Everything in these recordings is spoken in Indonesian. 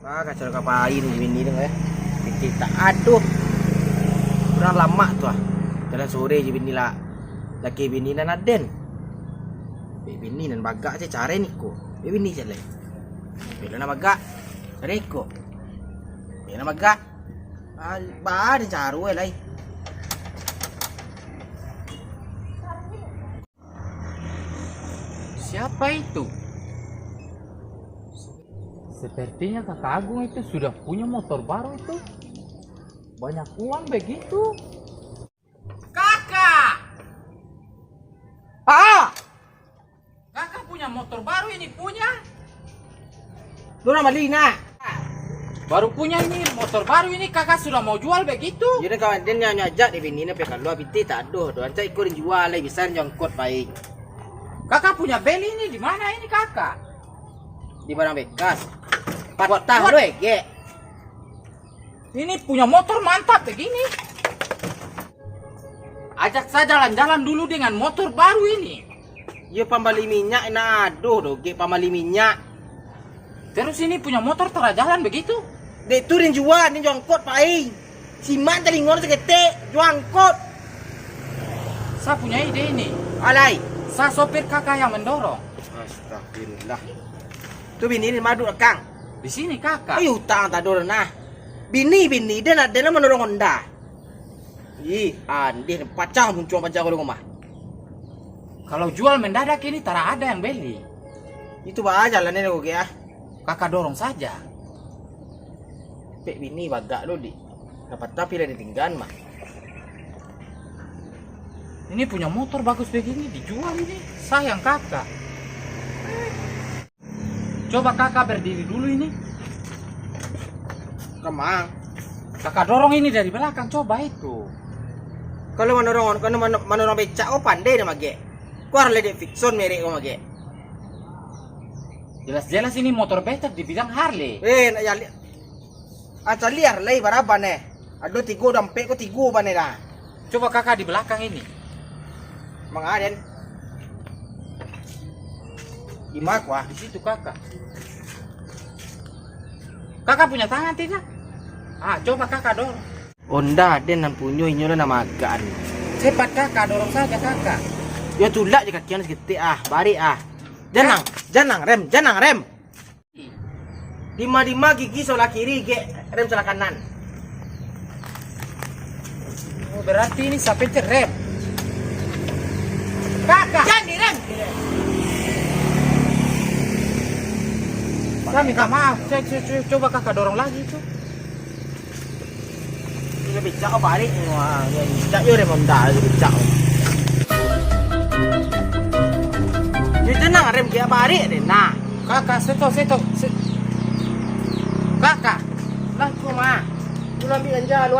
Kacau kapain bini dong ya. Kita aduh. Kurang lama tuh. Jalan sore je bini lah. Laki bini nan aden. Bini nan bagak je cara ni ko. Bini je le. Bila na bagak. Cara ko. Bila na bagak. Ba ada caru lai. Siapa itu? Sepertinya Kakak Agung itu sudah punya motor baru itu. Banyak uang begitu. Kakak! Kakak punya motor baru ini punya? Lu nama Lina. Baru punya ini motor baru ini kakak sudah mau jual begitu? Jadi kawan dia nyajak di bini na pe kalau abiti tak aduh. Doan cai ikurin jual lai bisa jongkot baik. Kakak punya beli ini di mana ini kakak? Di barang bekas. Buat tahu lu ge. Ini punya motor mantap begini. Ajak saya jalan-jalan dulu dengan motor baru ini. Yo pambali minyak na aduh doge pambali minyak. Terus ini punya motor tera jalan begitu? Dek turin jual ni jongkot pai. Siman tali ngor sekete jongkot. Saya punya ide ini. Alai. Saya sopir kakak yang mendorong. Astagfirullah. Tu bini ni madu akang. Di sini kakak. Ayo utang tak dorong nah. Bini dia nak mendorong Honda. Ih, ande pacang muncul pacang kalau rumah. Kalau jual mendadak ini tak ada yang beli. Itu bah jalan ni oke ya. Kakak dorong saja. Pek bini bagak lo di. Dapat tapi lah ditinggal mah. Ini punya motor bagus begini dijual ini. Sayang kakak. Coba kakak berdiri dulu ini. Kemang. Kakak dorong ini dari belakang coba itu. Kalau menorong becak oh pandai nama ge. Kuar ledek Fiction merek kau ge. Jelas-jelas ini motor becak dibilang Harley. Nak ya lihat. Aca liar lay berapa nih? Aduh tigo dampe ko tigo ba dah. Coba kakak di belakang ini. Mengaden. Gimana kuah? Di situ kakak. Kakak punya tangan tidak? Coba kakak dorong. Honda den nan punyo inyo nama agaan. Cepat kakak dorong saja kakak. Ya tulak je kakian sekete bari Janang rem. Lima gigi sebelah kiri ge, rem sebelah kanan. Oh, berarti ini sampai rem. Kakak. Jangan direm. Saya minta maaf. Coba kakak dorong lagi itu. Ini becak bari. Wah, becak yo rem Honda becak. Dia tenang rem dia bari deh. Nah, Kakak, seto. Kakak, lah cuma. Lu ambil ganja lu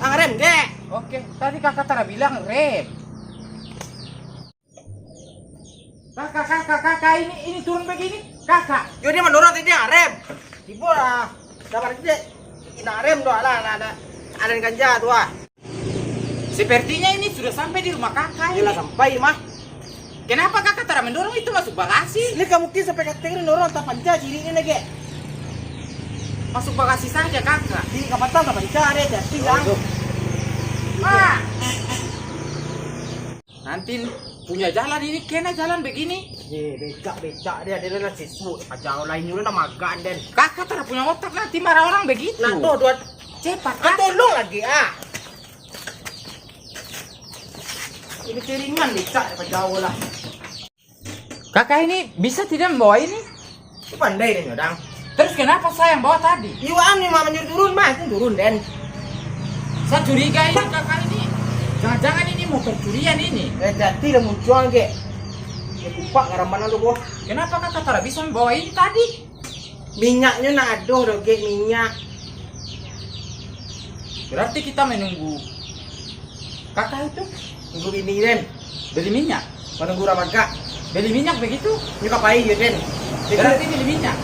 rem ge. oke. Tadi kakak tara bilang rem. Kakak, ini turun begini. Kakak. Yo dia mendorong tadi rem. Tibo lah. Dapat dia. Ina rem doa lah ada ganja tuh Sepertinya ini sudah sampai di rumah kakak ini. Jelas sampai mah. Kenapa kakak tara mendorong itu masuk bagasi? Ini kamu kisah sampai kategori dorong tak panca ciri ini lagi. Masuk bagasi saja kakak. Di kapan tahu kapan cari deh tinggal. Nanti punya jalan ini kena jalan begini. Becak dia lah siswa. Jauh lain nyuruh nama gan den. Kakak tara punya otak nanti marah orang begitu. Nah tuh dua Cepat kan kakak. tolong lagi Ini keringan becak jauh lah. Kakak ini bisa tidak membawa ini? Itu pandai deh nyodang. Terus kenapa saya yang bawa tadi? Iwan nih mama nyuruh turun mah itu turun den. Saya curiga ini kakak ini. Jangan-jangan ini motor curian ini. Jadi lah muncul ke. Ya kupak ngaraman tuh boh. Kenapa kakak tara bisa membawa ini tadi? Minyaknya nak aduh doge minyak. Berarti kita menunggu kakak itu Tunggu bini den. beli minyak. Menunggu ramaga. Beli minyak begitu? Ini kapai ya den. Berarti beli minyak.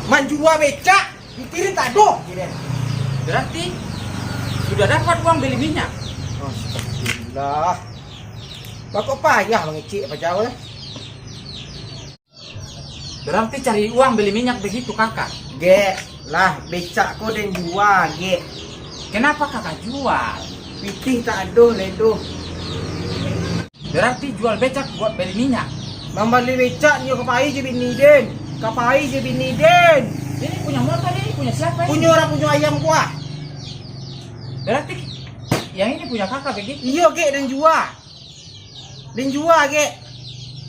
Manjua becak. Dikirim tak doh. Den. Berarti sudah dapat uang beli minyak. Astagfirullah. Bakok payah mengicik apa jauh ya? Berarti cari uang beli minyak begitu kakak. Ge, Lah, becak kau dan jual, ge. Kenapa kakak jual? Pitih tak aduh leduh. Berarti jual becak buat beli minyak. Membeli becak ni kapai je bini den. Kapai je bini den. Ini punya motor ini punya siapa ini? Punya orang punya ayam kuah. Berarti yang ini punya kakak begitu. Iya, ge dan jual. Dan jual, ge.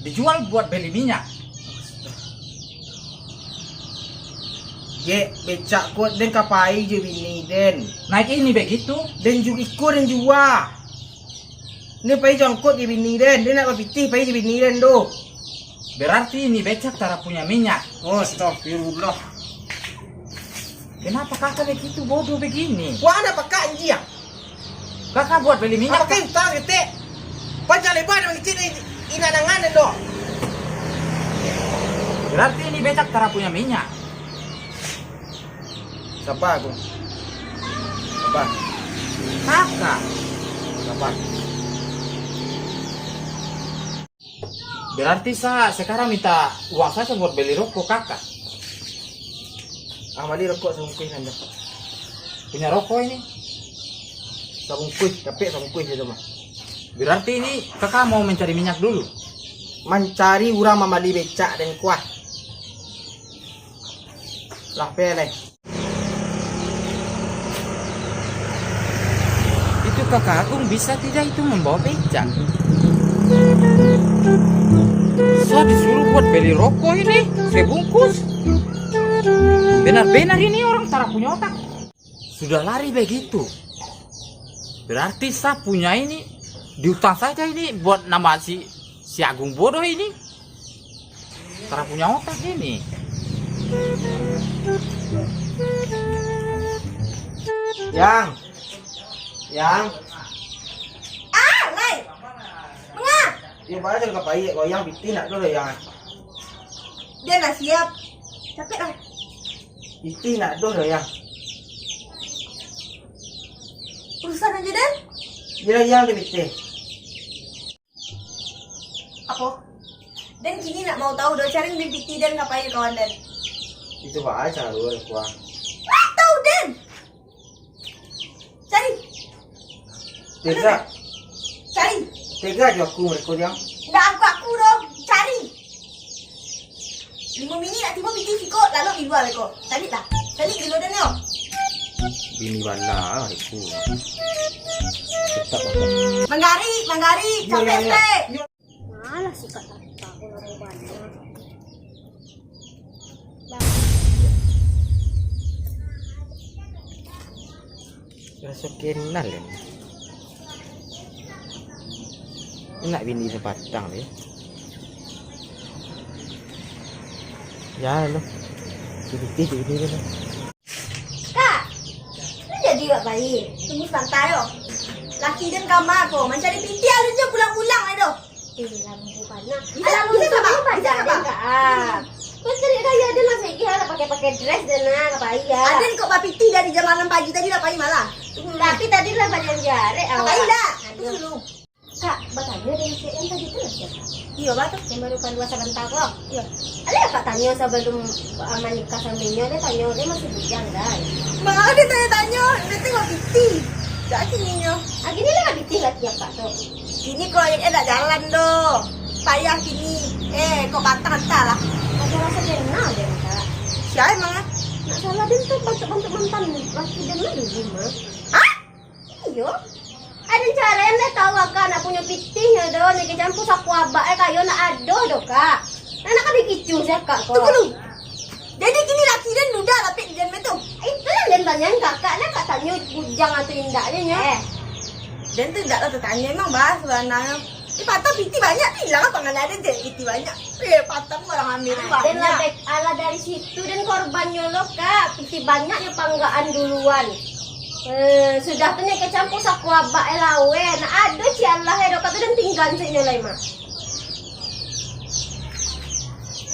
Dijual buat beli minyak. Ge, becak kau dan kapai je bini den. Naik ini begitu. Dan juga ikut dan jual. Ni pai jangkut je bini den. Dia nak berpitih pai je bini den tu. Berarti ini becak tak punya minyak. Oh, astagfirullah. Kenapa kakak begitu bodoh begini? Wah, ada pakai anjing. Kakak buat beli minyak. Apa kan tak ketik? Panjang lebar dengan kecil ini nangan dan doh. Berarti ini becak tak punya minyak. Sabar aku. Sabar. Kakak. Sabar. Berarti saya sekarang minta uang saja buat beli rokok kakak. Amali rokok sabungkuih anda. Punya rokok ini. Sabungkuih, tapi sabungkuih saja mah. Berarti ini kakak mau mencari minyak dulu. Mencari urang mamali becak dan kuat. Lah peleh. Itu kakak Agung bisa tidak itu membawa becak? Saya disuruh buat beli rokok ini sebungkus. Benar-benar ini orang tak punya otak. Sudah lari begitu. Berarti saya punya ini diutang saja ini buat nama si Agung bodoh ini. Tak punya otak ini. Yang. Ah, Lai. Mengah. Dia baca ke pai goyang bitin nak dulu yang. Dia nak siap. Capek lah. Bitin nak dulu yang. Urusan aja Dan. Dia yang dia bitin. Apa? Dan kini nak mau tahu dah cari BPT dan ngapain kawan Dan. Itu baca dulu kuah. Ah, tahu Dan. Cari. Tega. Cari. Tega je aku mereka yang. Dah aku dong. Cari. 5 minit nak tiba BPT sikot lalu dijual kau. Tadi tak? Tadi kilo Dan yo. Bini bala aku. Tetap apa? Manggari, capek teh. Malah sih kata aku orang banyak. Rasa kenal kan. Nak bini sepatang dia. Ya lo. Jadi bini dia. Kak. Lu jadi buat baik. Tunggu santai yo. Laki dan kamar kau mencari binti ada je pulang-pulang aduh. Lampu banyak. Alah, bisa apa? Bisa apa? Kau cari kaya dia lah saya kira pakai dress dan nak apa ya? Ada kok papiti dari jam 6 pagi tadi dah pagi malah. Tapi tadi lah banyak jare awak. Apa dah? Tunggu dulu. Kak, bertanya dari CM tadi tu lah siapa? Iya, batuk. Yang baru keluar sebentar kok. Iya. Ada kak tanya sebelum menikah sambilnya dia tanya dia masih bujang dah. Mana dia tanya-tanya, dia tengok piti. Tak kininya. Gini lah habis tinggal tiap kak tu. Kini kau yang nak jalan doh. Payah kini. Kau bantah-bantah lah. Ada rasa kenal dia kak. Siapa emang ah? Nak salah dia tu bantu-bantu mantan laki dia mana dulu mah. Hah? Iyo. Ada cara yang dia tahu kak nak punya pitihnya doh. Nak campur sapu abak kayo nak adoh doh kak. Nak ada kicu saya kak kok. Tunggu dulu. Jadi kini laki dan duda tapi di dalam itu. Itu lah dia tanyain kakak. Nak kak tanya bujang atau indahnya nya. Dan tu tak lah tertanya emang bahas sebenarnya. Patah piti banyak tu hilang apa nggak ada je piti banyak. Patah pun orang ambil tu Dan lah banyak. ala dari situ dan korbannya lo kak. Piti banyaknya panggaan duluan. Sudah tu nya kecampur saku abak lawe. Nah ada si Allah ya dok tu dan tinggal sini lah mah.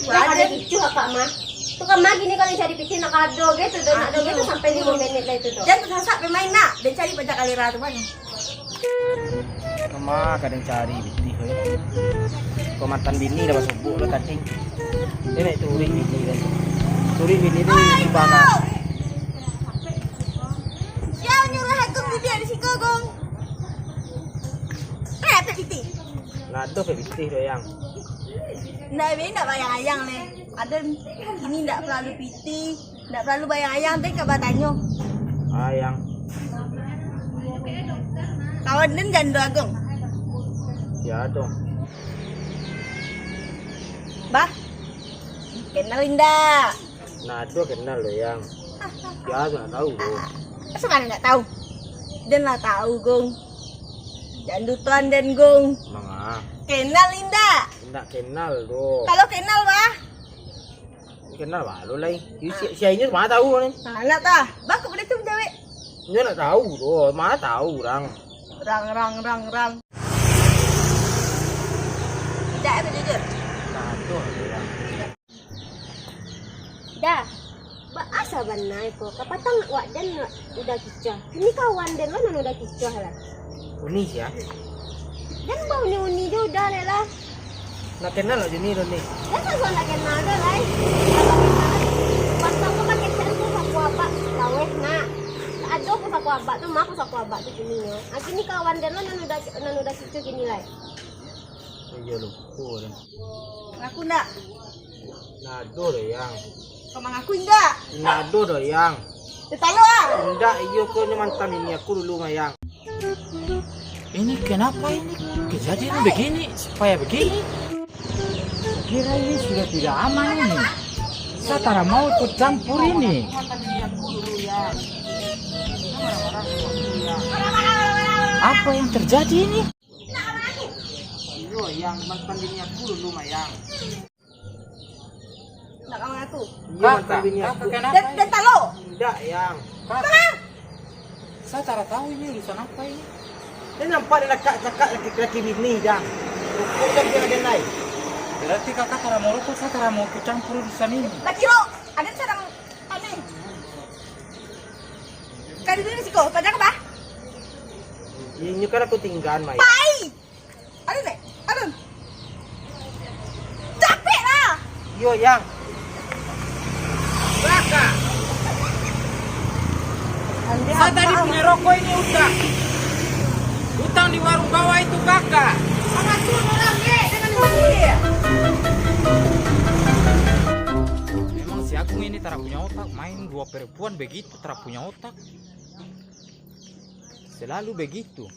Wah ada kicu kak mah. Tu kan mah gini kalau cari piti nak ado gitu. Dan ado gitu sampai 5 menit lah itu dok. Dan tersasak pemain nak dan cari banyak kali ratu banyak. Kema kadang cari biti he. Kau mantan bini dah masuk buk lo tadi. Dia nak turi bini kan. Turi bini tu Oi, bangga. piti. Nado piti do yang. Ndak ini ndak bayang-ayang nih. Ada ini ndak perlu piti, ndak perlu bayang-ayang deh kabatanyo. Ayang. Kawan den jando agong. Ya dong. Bah. Kenal indah. Nado kenal lo yang. Ya tuh tahu lo. Masa mana nggak tahu? Den lah tahu gong. Jandu tuan den gong. Manga. Kenal indah. Ndak kenal lo. Kalau kenal bah. Kenal ba lo lai. Si ini mana tahu nih? Mana tah? Bah kepada tu cewek. Dia nak tahu lo. Mana tahu orang. Rang. Tidak itu jujur. Nado yang. Dah. Ba asa banai ko. Kapatang wak dan udah kicah. Ini kawan dan lo nan udah kicah lah. Unis ya. Dan bau ni uni dia udah lah. Nak kenal lo jenis lo nih. Dan kan gua nak kenal dah lah. Pas aku pakai telepon aku apa laweh nak. Ada aku saku abak tu, mak aku saku abak tu kini yo. Akini kawan dan lo nan udah kicah kini lah. Iya lo. Oh, Aku ndak. nado do yang. Kau aku indah. Nado do yang. Tetalo ah. Enggak, iyo ko ni mantan ini aku dulu mayang. Ini kenapa ini kejadian begini supaya begini? Kira ini sudah tidak aman ini. Saya tak mau ikut campur ini. Apa yang terjadi ini? Iyo yang mantan ini aku dulu mayang. Nak kawan aku. Iya mantan ini aku. Kenapa? Dan talo. Enggak yang. Saya tak tahu ini urusan apa ini. Dia nampak dia cakap laki-laki bini jang. Rukuk kan dia ada naik. Berarti kakak tak mau rokok, saya tak mau ikut campur urusan ini. Laki lo. Ada sedang aneh. Kali dulu sih kau. Tanya apa? Ini kan aku tinggal mayang. Pai. Ada deh. Ada. Capek lah. Iyo yang. Belakang. Saya tadi punya rokok ini udah. Utang di warung bawah itu kakak. Sama tu orang ni dengan dia. Memang si Agung ini tak punya otak. Main dua perempuan begitu tak punya otak. Selalu begitu.